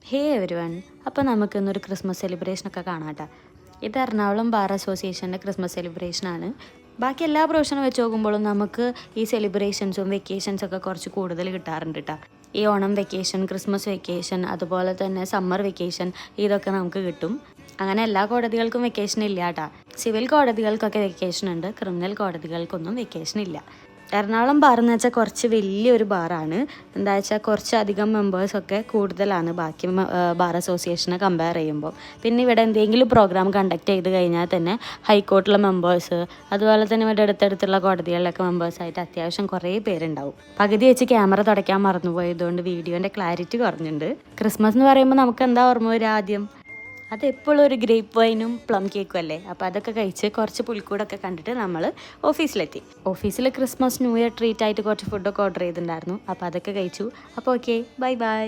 ഹേ everyone, അപ്പോൾ നമുക്കിന്നൊരു Christmas സെലിബ്രേഷനൊക്കെ കാണാം കേട്ടോ. ഇത് എറണാകുളം ബാർ അസോസിയേഷൻ്റെ ക്രിസ്മസ് സെലിബ്രേഷനാണ്. ബാക്കി എല്ലാ പ്രാവശ്യം വെച്ച് നോക്കുമ്പോഴും നമുക്ക് ഈ സെലിബ്രേഷൻസും വെക്കേഷൻസൊക്കെ കുറച്ച് കൂടുതൽ കിട്ടാറുണ്ട് കേട്ടോ. ഈ ഓണം വെക്കേഷൻ, ക്രിസ്മസ് വെക്കേഷൻ, അതുപോലെ തന്നെ സമ്മർ വെക്കേഷൻ, ഇതൊക്കെ നമുക്ക് കിട്ടും. അങ്ങനെ എല്ലാ കോടതികൾക്കും വെക്കേഷൻ ഇല്ല കേട്ടോ. സിവിൽ കോടതികൾക്കൊക്കെ വെക്കേഷൻ ഉണ്ട്, ക്രിമിനൽ കോടതികൾക്കൊന്നും വെക്കേഷൻ ഇല്ല. എറണാകുളം ബാർ എന്ന് വെച്ചാൽ കുറച്ച് വലിയൊരു ബാറാണ്. എന്താ വെച്ചാൽ കുറച്ചധികം മെമ്പേഴ്സൊക്കെ കൂടുതലാണ് ബാക്കി ബാർ അസോസിയേഷനെ കമ്പയർ ചെയ്യുമ്പോൾ. പിന്നെ ഇവിടെ എന്തെങ്കിലും പ്രോഗ്രാം കണ്ടക്ട് ചെയ്ത് കഴിഞ്ഞാൽ തന്നെ ഹൈക്കോർട്ടിലെ മെമ്പേഴ്സ്, അതുപോലെ തന്നെ ഇവിടെ അടുത്തടുത്തുള്ള കോടതികളിലൊക്കെ മെമ്പേഴ്സായിട്ട് അത്യാവശ്യം കുറേ പേരുണ്ടാവും. പകുതി വെച്ച് ക്യാമറ തുടയ്ക്കാൻ മറന്നുപോയതുകൊണ്ട് വീഡിയോൻ്റെ ക്ലാരിറ്റി കുറഞ്ഞിട്ടുണ്ട്. ക്രിസ്മസ് എന്ന് പറയുമ്പോൾ നമുക്ക് എന്താ ഓർമ്മ വരിക ആദ്യം? അതെപ്പോഴും ഒരു ഗ്രേപ്പ് വൈനും പ്ലം കേക്കും അല്ലേ. അപ്പോൾ അതൊക്കെ കഴിച്ച് കുറച്ച് പുൽക്കൂടൊക്കെ കണ്ടിട്ട് നമ്മൾ ഓഫീസിലെത്തി. ഓഫീസിൽ ക്രിസ്മസ് ന്യൂ ഇയർ ട്രീറ്റ് ആയിട്ട് കുറച്ച് ഫുഡൊക്കെ ഓർഡർ ചെയ്തിട്ടുണ്ടായിരുന്നു. അപ്പോൾ അതൊക്കെ കഴിച്ചു. അപ്പോൾ ഓക്കെ, ബൈ ബൈ.